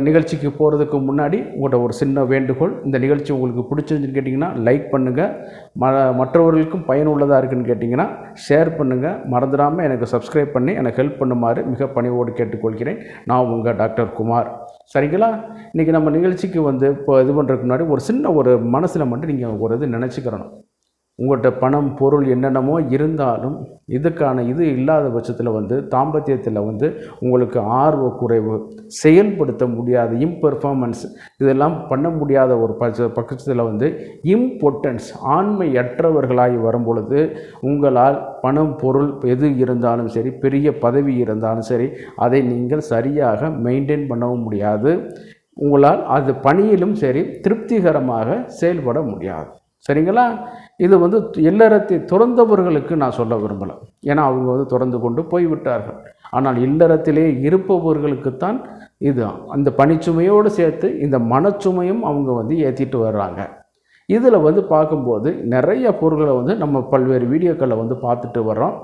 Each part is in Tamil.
நிகழ்ச்சிக்கு போகிறதுக்கு முன்னாடி உங்கள்கிட்ட ஒரு சின்ன வேண்டுகோள். இந்த நிகழ்ச்சி உங்களுக்கு பிடிச்சிருந்துன்னு கேட்டிங்கன்னா லைக் பண்ணுங்கள், மற்றவர்களுக்கும் பயனுள்ளதாக இருக்குதுன்னு கேட்டிங்கன்னா ஷேர் பண்ணுங்கள். மறந்துடாமல் எனக்கு சப்ஸ்கிரைப் பண்ணி எனக்கு ஹெல்ப் பண்ணுமாறு மிக பணிவோடு கேட்டுக்கொள்கிறேன். நான் உங்கள் டாக்டர் குமார். சரிங்களா? இன்றைக்கி நம்ம நிகழ்ச்சிக்கு இப்போ இது பண்ணுறதுக்கு முன்னாடி ஒரு சின்ன ஒரு மனசில் மட்டும் நீங்கள் ஒரு இது நினச்சிக்கிறணும். உங்கள்கிட்ட பணம் பொருள் என்னென்னமோ இருந்தாலும் இதுக்கான இது இல்லாத பட்சத்தில் தாம்பத்தியத்தில் உங்களுக்கு ஆர்வ குறைவு, செயல்படுத்த முடியாத இம்பெர்ஃபார்மன்ஸ், இதெல்லாம் பண்ண முடியாத ஒரு பட்சத்தில் இம்பார்ட்டன்ஸ், ஆண்மையற்றவர்களாகி வரும்பொழுது உங்களால் பணம் பொருள் எது இருந்தாலும் சரி, பெரிய பதவி இருந்தாலும் சரி, அதை நீங்கள் சரியாக மெயின்டைன் பண்ணவும் முடியாது. உங்களால் அது பணியிலும் சரி திருப்திகரமாக செயல்பட முடியாது. சரிங்களா? இது இல்லறத்தை துறந்தவர்களுக்கு நான் சொல்ல விரும்பலை. ஏன்னா அவங்க துறந்து கொண்டு போய்விட்டார்கள். ஆனால் இல்லறத்திலே இருப்பவர்களுக்குத்தான் இது அந்த பணிச்சுமையோடு சேர்த்து இந்த மனச்சுமையும் அவங்க ஏற்றிட்டு வர்றாங்க. இதில் பார்க்கும்போது நிறைய பொருட்களை நம்ம பல்வேறு களில் பார்த்துட்டு வர்றோம்.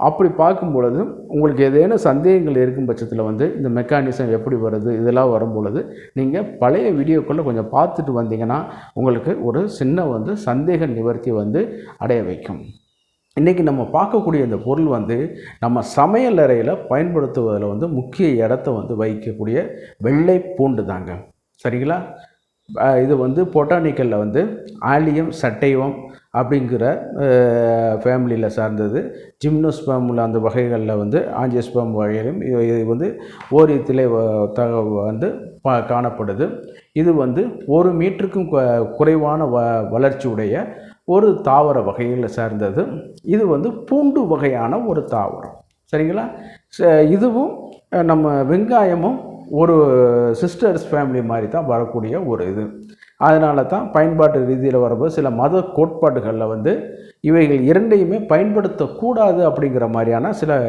அப்படி பார்க்கும் பொழுது உங்களுக்கு ஏதேனும் சந்தேகங்கள் இருக்கும் பட்சத்தில் இந்த மெக்கானிசம் எப்படி வருது, இதெல்லாம் வரும்பொழுது நீங்கள் பழைய வீடியோக்களில் கொஞ்சம் பார்த்துட்டு வந்தீங்கன்னா உங்களுக்கு ஒரு சின்ன சந்தேக நிவர்த்தி அடைய வைக்கும். இன்றைக்கி நம்ம பார்க்கக்கூடிய இந்த பொருள் நம்ம சமையல் அறையில் பயன்படுத்துவதில் முக்கிய இடத்த வைக்கக்கூடிய வெள்ளை பூண்டு தாங்க. சரிங்களா? இது பொட்டானிக்கலில் ஆலியம் சட்டைவம் அப்படிங்கிற ஃபேமிலியில் சார்ந்தது. ஜிம்னோஸ்பேமில் அந்த வகைகளில் ஆஞ்சியோஸ்பேம் வகையிலும் இது ஓரியத்திலே காணப்படுது. இது 1 மீட்டருக்கும் குறைவான வளர்ச்சியுடைய ஒரு தாவர வகையில் சார்ந்தது. இது பூண்டு வகையான ஒரு தாவரம். சரிங்களா? இதுவும் நம்ம வெங்காயமும் ஒரு சிஸ்டர்ஸ் ஃபேமிலி மாதிரி தான் வரக்கூடிய ஒரு இது. அதனால தான் பயன்பாட்டு ரீதியில் வரும்போது சில மத கோட்பாடுகளில் இவைகள் இரண்டையுமே பயன்படுத்தக்கூடாது அப்படிங்கிற மாதிரியான சில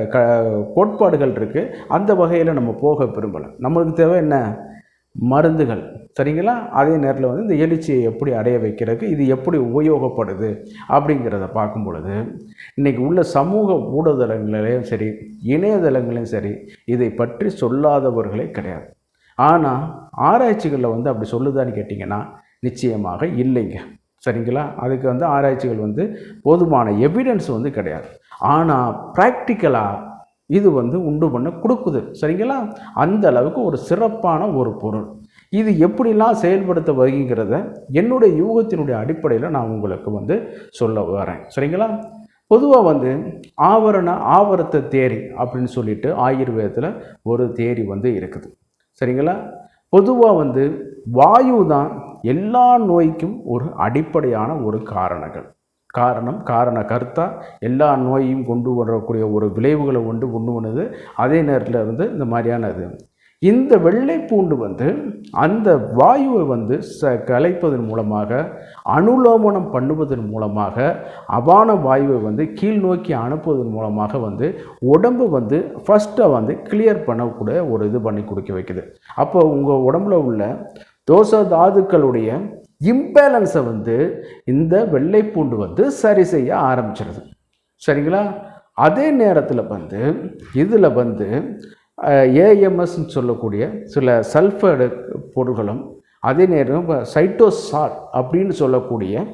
கோட்பாடுகள் இருக்குது. அந்த வகையில் நம்ம போக விரும்பலை. நம்மளுக்கு தேவை என்ன? மருந்துகள். சரிங்களா? அதே நேரத்தில் இந்த எழுச்சியை எப்படி அடைய வைக்கிறதுக்கு இது எப்படி உபயோகப்படுது அப்படிங்கிறத பார்க்கும் பொழுது இன்றைக்கி உள்ள சமூக ஊடகங்களையும் சரி, இணையதளங்களையும் சரி, இதை பற்றி சொல்லாதவர்களே கிடையாது. ஆனால் ஆராய்ச்சிகளில் அப்படி சொல்லுதான்னு கேட்டிங்கன்னா நிச்சயமாக இல்லைங்க. சரிங்களா? அதுக்கு ஆராய்ச்சிகள் போதுமான எவிடன்ஸ் கிடையாது. ஆனால் ப்ராக்டிக்கலாக இது உண்டு பண்ண கொடுக்குது. சரிங்களா? அந்த அளவுக்கு ஒரு சிறப்பான ஒரு பொருள். இது எப்படிலாம் செயல்படுத்த வருகிறத என்னுடைய யூகத்தினுடைய அடிப்படையில் நான் உங்களுக்கு சொல்ல வரேன். சரிங்களா? பொதுவாக ஆவர்த்த தேரி அப்படின்னு சொல்லிட்டு ஆயுர்வேதத்தில் ஒரு தேரி இருக்குது. சரிங்களா? பொதுவாக வாயு தான் எல்லா நோய்க்கும் ஒரு அடிப்படையான ஒரு காரண கர்த்தா எல்லா நோயையும் கொண்டு வரக்கூடிய ஒரு விளைவுகளை கொண்டு பண்ணுது. அதே நேரத்தில் இந்த மாதிரியானது இந்த வெள்ளை பூண்டு அந்த வாயுவை கலைப்பதன் மூலமாக, அனுலோமனம் பண்ணுவதன் மூலமாக, அபான வாயுவை கீழ் நோக்கி அனுப்புவதன் மூலமாக உடம்பு ஃபஸ்ட்டை கிளியர் பண்ணக்கூடிய ஒரு இது பண்ணி கொடுக்க வைக்குது. அப்போ உங்கள் உடம்புல உள்ள தோச தாதுக்களுடைய இம்பேலன்ஸை இந்த வெள்ளை பூண்டு சரி செய்ய ஆரம்பிச்சிருது. சரிங்களா? அதே நேரத்தில் இதில் ஏஎம்எஸ்ன்னு சொல்லக்கூடிய சில சல்ஃபைடு பொருட்களும், அதே நேரம் சைட்டோசால் அப்படின்னு சொல்லக்கூடிய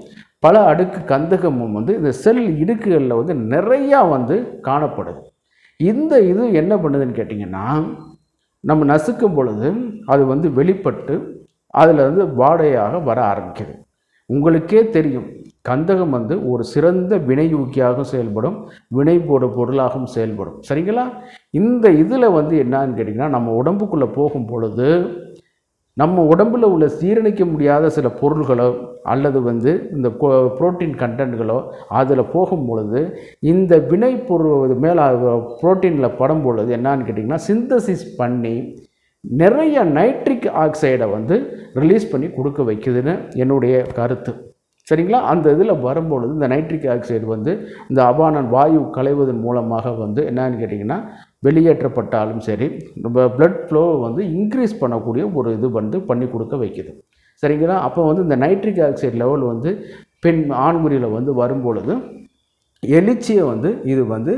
பல அடுக்கு கந்தகமும் இந்த செல் இடுக்குகளில் நிறையா காணப்படுது. இந்த இது என்ன பண்ணுதுன்னு கேட்டிங்கன்னா, நம்ம நசுக்கும் பொழுது அது வெளிப்பட்டு அதில் வாடையாக வர ஆரம்பிக்குது. உங்களுக்கே தெரியும், கந்தகம் ஒரு சிறந்த வினையூக்கியாக செயல்படும், வினை போட பொருளாகவும் செயல்படும். சரிங்களா? இந்த இதில் என்னன்னு கேட்டிங்கன்னா, நம்ம உடம்புக்குள்ளே போகும் பொழுது நம்ம உடம்பில் உள்ள சீரணிக்க முடியாத சில பொருள்களோ அல்லது இந்த புரோட்டீன் கண்டென்ட்களோ அதில் போகும் பொழுது இந்த வினை பொருள் மேலே புரோட்டீனில் படும் பொழுது என்னன்னு கேட்டிங்கன்னா, சிந்தசிஸ் பண்ணி நிறைய நைட்ரிக் ஆக்சைடை ரிலீஸ் பண்ணி கொடுக்க வைக்குதுன்னு என்னுடைய கருத்து. சரிங்களா? அந்த இதில் வரும்பொழுது இந்த நைட்ரிக் ஆக்சைடு இந்த அபானன் வாயு களைவதன் மூலமாக என்னன்னு கேட்டிங்கன்னா வெளியேற்றப்பட்டாலும் சரி, நம்ம பிளட் ஃப்ளோ இன்க்ரீஸ் பண்ணக்கூடிய ஒரு இது பண்ணி கொடுக்க வைக்குது. சரிங்களா? அப்போ இந்த நைட்ரிக் ஆக்சைடு லெவல் பெண் ஆண்குறியில் வரும்பொழுது எழுச்சியை வந்து இது வந்து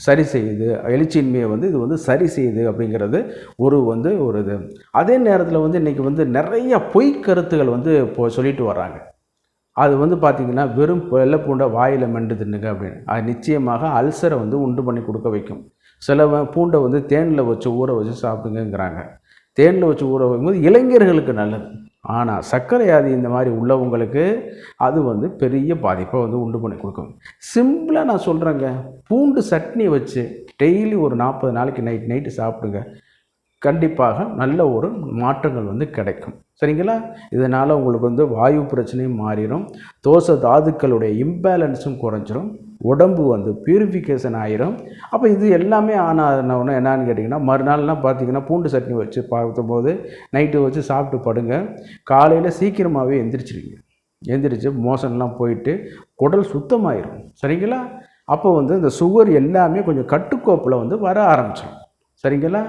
சரி செய்யுது, எழுச்சியின்மையை வந்து இது வந்து சரி செய்யுது அப்படிங்கிறது ஒரு இது. அதே நேரத்தில் வந்து இன்றைக்கி வந்து நிறைய பொய் கருத்துகள் வந்து இப்போ சொல்லிட்டு வர்றாங்க. அது வந்து பார்த்திங்கன்னா வெறும் வெள்ளை பூண்டை வாயில் மென்று தின்னுங்க அப்படின்னு. அது நிச்சயமாக அல்சரை வந்து உண்டு பண்ணி கொடுக்க வைக்கும். சிலவன் பூண்டை வந்து தேனில் வச்சு ஊற வச்சு சாப்பிடுங்கிறாங்க. தேனில் வச்சு ஊற வைக்கும்போது இளைஞர்களுக்கு நல்லது. ஆனால் சர்க்கரை வியாதி இந்த மாதிரி உள்ளவங்களுக்கு அது வந்து பெரிய பாதிப்பை வந்து உண்டு பண்ணி கொடுக்கும். சிம்பிளாக நான் சொல்கிறேங்க, பூண்டு சட்னி வச்சு டெய்லி ஒரு 40 நாளைக்கு நைட்டு சாப்பிடுங்க. கண்டிப்பாக நல்ல ஒரு மாற்றங்கள் வந்து கிடைக்கும். சரிங்களா? இதனால் உங்களுக்கு வந்து வாயு பிரச்சனையும் மாறிடும், தோச தாதுக்களுடைய இம்பேலன்ஸும் குறைஞ்சிரும், உடம்பு வந்து பியூரிஃபிகேஷன் ஆயிரும். அப்போ இது எல்லாமே ஆனவுடனே என்னான்னு கேட்டிங்கன்னா, மறுநாள்லாம் பார்த்திங்கன்னா பூண்டு சட்னி வச்சு பார்க்கும்போது நைட்டு வச்சு சாப்பிட்டு படுங்க. காலையில் சீக்கிரமாகவே எந்திரிச்சு மோஷன்லாம் போயிட்டு குடல் சுத்தமாயிரும். சரிங்களா? அப்போ வந்து இந்த சுகர் எல்லாமே கொஞ்சம் கட்டுக்கோப்பில் வந்து வர ஆரம்பிச்சிடும். சரிங்களா?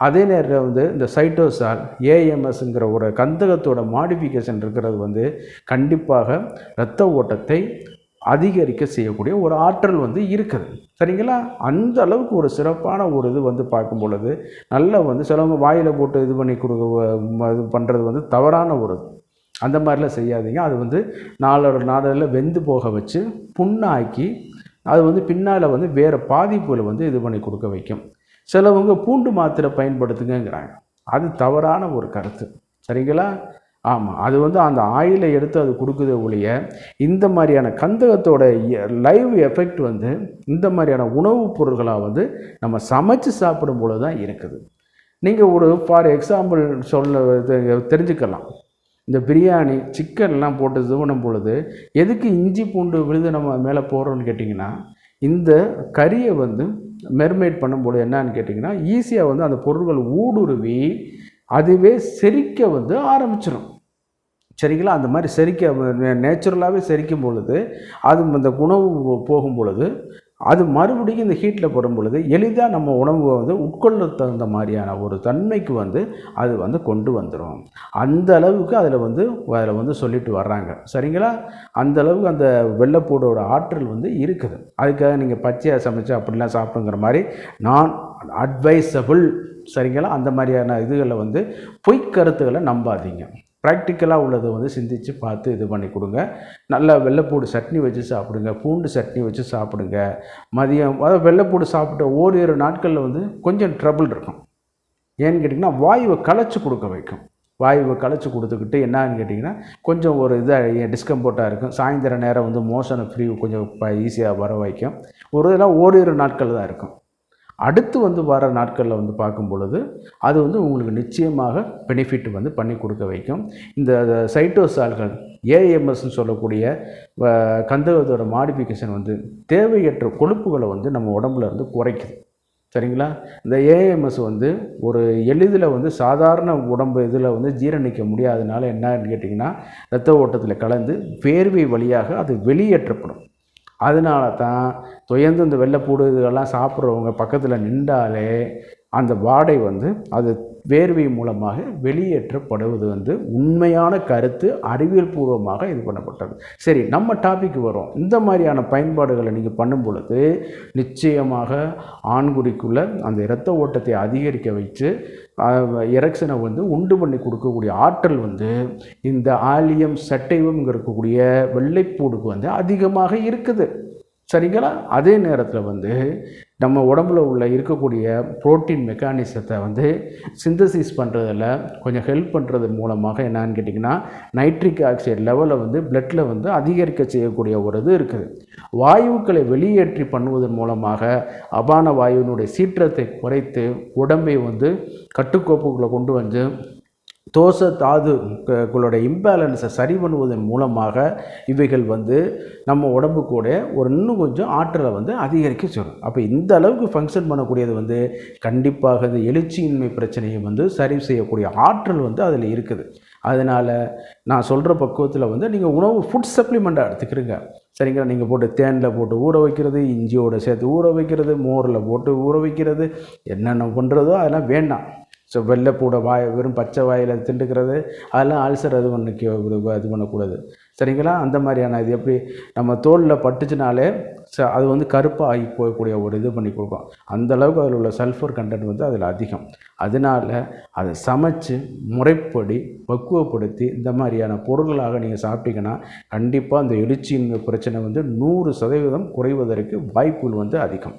அதே நேரத்தில் வந்து இந்த சைட்டோசால் ஏஎம்எஸ்ங்கிற ஒரு கந்தகத்தோட மாடிஃபிகேஷன் இருக்கிறது வந்து கண்டிப்பாக இரத்த ஓட்டத்தை அதிகரிக்க செய்யக்கூடிய ஒரு ஆற்றல் வந்து இருக்குது. சரிங்களா? அந்த அளவுக்கு ஒரு சிறப்பான ஒரு இது வந்து பார்க்கும் பொழுது நல்லா வந்து சிலவங்க வாயில் போட்டு இது பண்ணி இது பண்ணுறது வந்து தவறான ஒரு அந்த மாதிரிலாம் செய்யாதீங்க. அது வந்து நாளில் வெந்து போக வச்சு புண்ணாக்கி அது வந்து பின்னால் வந்து வேறு பாதிப்புகளை வந்து இது பண்ணி கொடுக்க வைக்கும். சிலவங்க பூண்டு மாத்திரை பயன்படுத்துங்கிறாங்க. அது தவறான ஒரு கருத்து. சரிங்களா? ஆமாம், அது வந்து அந்த ஆயிலை எடுத்து அது கொடுக்குதே ஒழிய இந்த மாதிரியான கந்தகத்தோட லைவ் எஃபெக்ட் வந்து இந்த மாதிரியான உணவுப் பொருட்களாக வந்து நம்ம சமைச்சு சாப்பிடும் பொழுது தான் இருக்குது. நீங்கள் ஒரு ஃபார் எக்ஸாம்பிள் தெரிஞ்சுக்கலாம். இந்த பிரியாணி சிக்கன்லாம் போட்டு இது பண்ணும் பொழுது எதுக்கு இஞ்சி பூண்டு விழுது நம்ம மேலே போடுறோன்னு கேட்டிங்கன்னா, இந்த கறியை வந்து மெர்மேட் பண்ணும்போது என்னன்னு கேட்டிங்கன்னா, ஈஸியாக வந்து அந்த பொருட்கள் ஊடுருவி அதுவே செரிக்க வந்து ஆரம்பிச்சிடும். சரிங்களா? அந்த மாதிரி செரிக்க நேச்சுரலாகவே செரிக்கும் பொழுது அது அந்த உணவு போகும் பொழுது அது மறுபடியும் இந்த ஹீட்டில் போடும் பொழுது எளிதாக நம்ம உணவு வந்து உட்கொள்ள தகுந்த மாதிரியான ஒரு தன்மைக்கு வந்து அது வந்து கொண்டு வந்துடும். அந்த அளவுக்கு அதில் வந்து சொல்லிட்டு வர்றாங்க. சரிங்களா? அந்த அளவுக்கு அந்த வெள்ளைப்பூடோட ஆற்றல் வந்து இருக்குது. அதுக்காக நீங்கள் பச்சையாக சமைச்சு அப்படிலாம் சாப்பிடுங்கிற மாதிரி நான் அட்வைசபிள். சரிங்களா? அந்த மாதிரியான இதுகளை வந்து பொய்க்கருத்துக்களை நம்பாதீங்க. ப்ராக்டிக்கலாக உள்ளதை வந்து சிந்தித்து பார்த்து இது பண்ணி கொடுங்க. நல்லா வெள்ளைப்பூடு சட்னி வச்சு சாப்பிடுங்க, பூண்டு சட்னி வச்சு சாப்பிடுங்க. மதியம் அதாவது வெள்ளைப்பூடு சாப்பிட்ட ஓரிரு நாட்களில் வந்து கொஞ்சம் ட்ரபிள் இருக்கும். ஏன்னு கேட்டிங்கன்னா வாயுவை களைச்சி கொடுக்க வைக்கும். வாயுவை களைச்சி கொடுத்துக்கிட்டு என்னான்னு கேட்டிங்கன்னா கொஞ்சம் ஒரு இதாக டிஸ்கம்ஃபர்ட்டாக இருக்கும். சாயந்தர நேரம் வந்து மோஷனை ஃப்ரீ கொஞ்சம் ஈஸியாக வர வைக்கும். இதெல்லாம் ஓரிரு நாட்கள் தான் இருக்கும். அடுத்து வந்து வர நாட்களில் வந்து பார்க்கும் பொழுது அது வந்து உங்களுக்கு நிச்சயமாக பெனிஃபிட் வந்து பண்ணி கொடுக்க வைக்கும். இந்த சைட்டோசால்கள் ஏஎம்எஸ்ன்னு சொல்லக்கூடிய கந்தகத்தோட மாடிஃபிகேஷன் வந்து தேவையற்ற கொழுப்புகளை வந்து நம்ம உடம்புல இருந்து குறைக்குது. சரிங்களா? இந்த ஏஎம்எஸ் வந்து ஒரு எளிதில் வந்து சாதாரண உடம்பு இதில் வந்து ஜீரணிக்க முடியாதனால என்னன்னு கேட்டிங்கன்னா இரத்த ஓட்டத்தில் கலந்து வேர்வை வழியாக அது வெளியேற்றப்படும். அதனால தான் தொயர்ந்து இந்த வெள்ளைப்பூடு இதெல்லாம் சாப்பிட்றவங்க பக்கத்தில் நின்றாலே அந்த வாடை வந்து அது வேர்வை மூலமாக வெளியேற்றப்படுவது வந்து உண்மையான கருத்து, அறிவியல் பூர்வமாக இது பண்ணப்பட்டது. சரி, நம்ம டாபிக் வரும். இந்த மாதிரியான பயன்பாடுகளை நீங்கள் பண்ணும் பொழுது நிச்சயமாக ஆண்குறிக்குள்ளே அந்த இரத்த ஓட்டத்தை அதிகரிக்க வச்சு எரெக்ஷனை வந்து உண்டு பண்ணி கொடுக்கக்கூடிய ஆற்றல் வந்து இந்த ஆலியம் சட்டைவம் இருக்கக்கூடிய வெள்ளைப்பூடுக்கு வந்து அதிகமாக இருக்குது. சரிங்களா? அதே நேரத்தில் வந்து நம்ம உடம்புல உள்ள இருக்கக்கூடிய புரோட்டீன் மெக்கானிசத்தை வந்து சிந்தசிஸ் பண்ணுறதில் கொஞ்சம் ஹெல்ப் பண்ணுறது மூலமாக என்னான்னு கேட்டிங்கன்னா நைட்ரிக் ஆக்சைடு லெவலை வந்து பிளட்டில் வந்து அதிகரிக்க செய்யக்கூடிய ஒரு இது இருக்குது. வாயுக்களை வெளியேற்றி பண்ணுவதன் மூலமாக அபான வாயுவினுடைய சீற்றத்தை குறைத்து உடம்பை வந்து கட்டுக்கோப்புக்குள்ளே கொண்டு வந்து தோச தாதுக்களோட இம்பேலன்ஸை சரி பண்ணுவதன் மூலமாக இவைகள் வந்து நம்ம உடம்பு கூட இன்னும் கொஞ்சம் ஆற்றலை வந்து அதிகரிக்க சொல்லும். அப்போ இந்த அளவுக்கு ஃபங்க்ஷன் பண்ணக்கூடியது வந்து கண்டிப்பாக இந்த எழுச்சியின்மை பிரச்சனையை வந்து சரி செய்யக்கூடிய ஆற்றல் வந்து அதில் இருக்குது. அதனால் நான் சொல்கிற பக்குவத்தில் வந்து நீங்கள் உணவு ஃபுட் சப்ளிமெண்ட்டாக எடுத்துக்கிறீங்க. சரிங்களா? நீங்கள் போட்டு தேனில் போட்டு ஊற வைக்கிறது, இஞ்சியோடு சேர்த்து ஊற வைக்கிறது, மோரில் போட்டு ஊற வைக்கிறது, என்னென்ன பண்ணுறதோ அதெல்லாம் வேண்டாம். ஸோ வெள்ளைப்பூட வெறும் பச்சை வாயில் திண்டுக்கிறது அதெல்லாம் அல்சர் இது பண்ணக்கூடாது. சரிங்களா? அந்த மாதிரியான இது எப்படி நம்ம தோலில் பட்டுச்சுனாலே அது வந்து கருப்பாக ஆகி போகக்கூடிய ஒரு இது பண்ணி கொடுக்கும். அந்தளவுக்கு அதில் உள்ள சல்ஃபர் கண்டென்ட் வந்து அதில் அதிகம். அதனால் அதை சமைச்சு முறைப்படி பக்குவப்படுத்தி இந்த மாதிரியான பொருள்களாக நீங்கள் சாப்பிட்டீங்கன்னா கண்டிப்பாக அந்த எழுச்சியின் பிரச்சனை வந்து 100% குறைவதற்கு வாய்ப்புகள் வந்து அதிகம்.